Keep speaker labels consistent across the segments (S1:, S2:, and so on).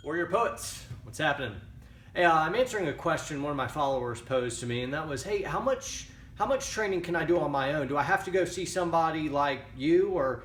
S1: Warrior Poets, what's happening? Hey, I'm answering a question one of my followers posed to me, and that was, hey, how much training can I do on my own? Do I have to go see somebody like you or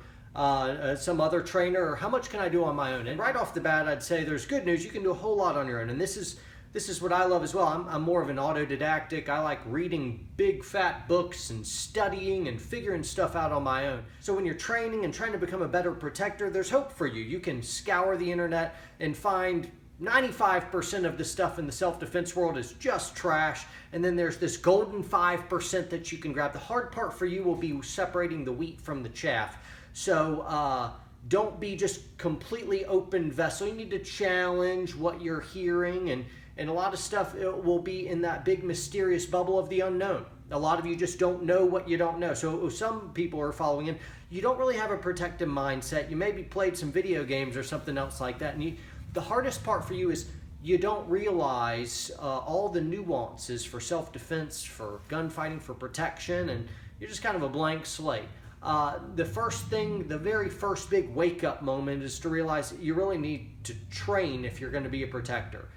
S1: some other trainer, or how much can I do on my own? And right off the bat, I'd say there's good news. You can do a whole lot on your own, and this is what I love as well. I'm more of an autodidactic. I like reading big fat books and studying and figuring stuff out on my own. So when you're training and trying to become a better protector, there's hope for you. You can scour the internet and find 95% of the stuff in the self-defense world is just trash, and then there's this golden 5% that you can grab. The hard part for you will be separating the wheat from the chaff. So don't be just completely open vessel. You need to challenge what you're hearing, and a lot of stuff will be in that big mysterious bubble of the unknown. A lot of you just don't know what you don't know. So some people are following in. You don't really have a protective mindset. You maybe played some video games or something else like that. And the hardest part for you is you don't realize all the nuances for self-defense, for gunfighting, for protection, and you're just kind of a blank slate. The very first big wake-up moment is to realize you really need to train if you're going to be a protector.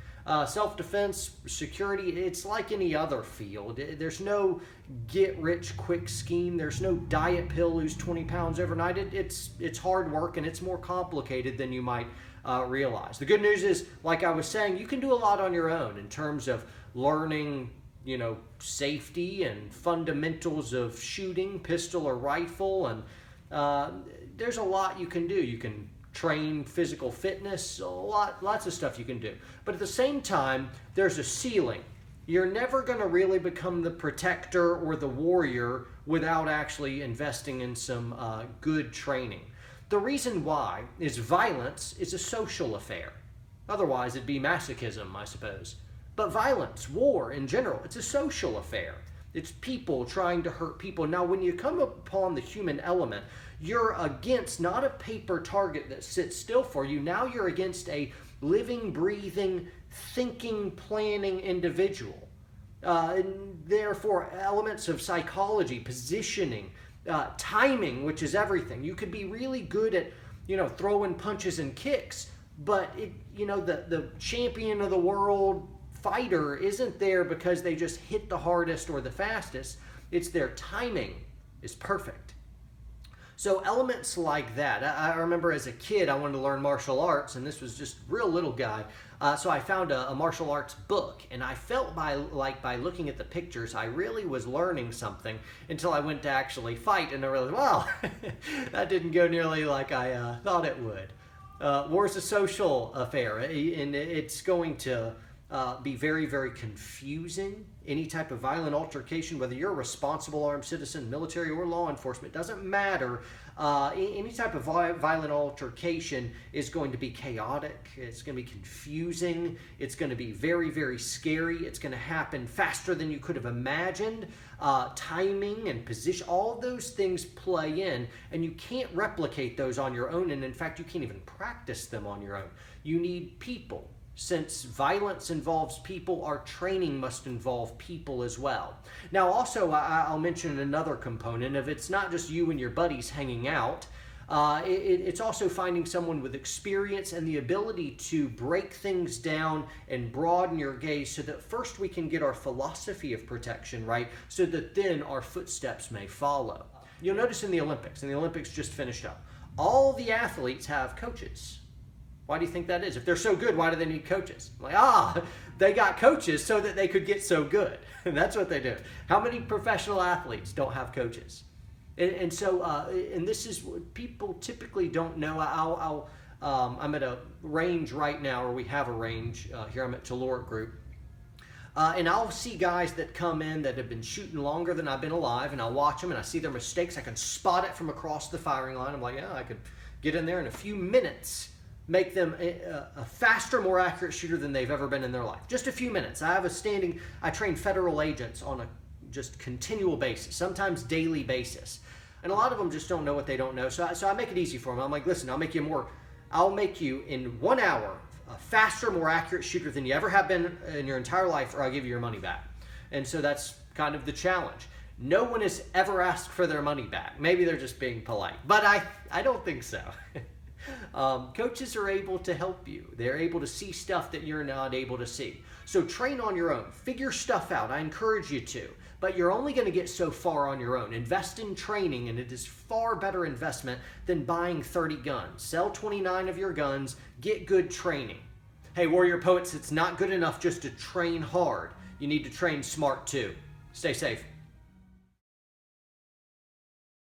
S1: Self-defense, security, it's like any other field. There's no get-rich-quick scheme. There's no diet pill, lose 20 pounds overnight. It's hard work, and it's more complicated than you might realize. The good news is, like I was saying, you can do a lot on your own in terms of learning, safety and fundamentals of shooting, pistol or rifle, and there's a lot you can do. You can train physical fitness, lots of stuff you can do. But at the same time, there's a ceiling. You're never going to really become the protector or the warrior without actually investing in some good training. The reason why is violence is a social affair. Otherwise, it'd be masochism, I suppose. But violence, war in general, it's a social affair. It's people trying to hurt people. Now, when you come upon the human element, you're against not a paper target that sits still for you. Now you're against a living, breathing, thinking, planning individual. And therefore, elements of psychology, positioning, timing, which is everything. You could be really good at, throwing punches and kicks, but the champion of the world fighter isn't there because they just hit the hardest or the fastest. It's their timing is perfect. So elements like that. I remember as a kid I wanted to learn martial arts, and this was just real little guy. So I found a martial arts book, and I felt by looking at the pictures I really was learning something until I went to actually fight, and I realized, wow, that didn't go nearly like I thought it would. War is a social affair, and it's going to be very, very confusing. Any type of violent altercation, whether you're a responsible armed citizen, military, or law enforcement, doesn't matter. Any type of violent altercation is going to be chaotic. It's going to be confusing. It's going to be very, very scary. It's going to happen faster than you could have imagined. Timing and position, all those things play in, and you can't replicate those on your own, and in fact, you can't even practice them on your own. You need people. Since violence involves people, our training must involve people as well. Now also, I'll mention another component of it's not just you and your buddies hanging out. It's also finding someone with experience and the ability to break things down and broaden your gaze so that first we can get our philosophy of protection right, so that then our footsteps may follow. You'll notice in the Olympics just finished up, all the athletes have coaches. Why do you think that is? If they're so good, why do they need coaches? They got coaches so that they could get so good. And that's what they do. How many professional athletes don't have coaches? And this is what people typically don't know. I'm at a range right now, or we have a range here. I'm at Caloric Group. And I'll see guys that come in that have been shooting longer than I've been alive, and I'll watch them, and I see their mistakes. I can spot it from across the firing line. I'm like, yeah, I could get in there in a few minutes, make them a faster, more accurate shooter than they've ever been in their life. Just a few minutes. I train federal agents on a just continual basis, sometimes daily basis. And a lot of them just don't know what they don't know. So I make it easy for them. I'm like, listen, I'll make you in 1 hour a faster, more accurate shooter than you ever have been in your entire life, or I'll give you your money back. And so that's kind of the challenge. No one has ever asked for their money back. Maybe they're just being polite, but I don't think so. Coaches are able to help you. They're able to see stuff that you're not able to see. So train on your own. Figure stuff out. I encourage you to. But you're only going to get so far on your own. Invest in training, and it is far better investment than buying 30 guns. Sell 29 of your guns. Get good training. Hey, Warrior Poets, it's not good enough just to train hard. You need to train smart too. Stay safe.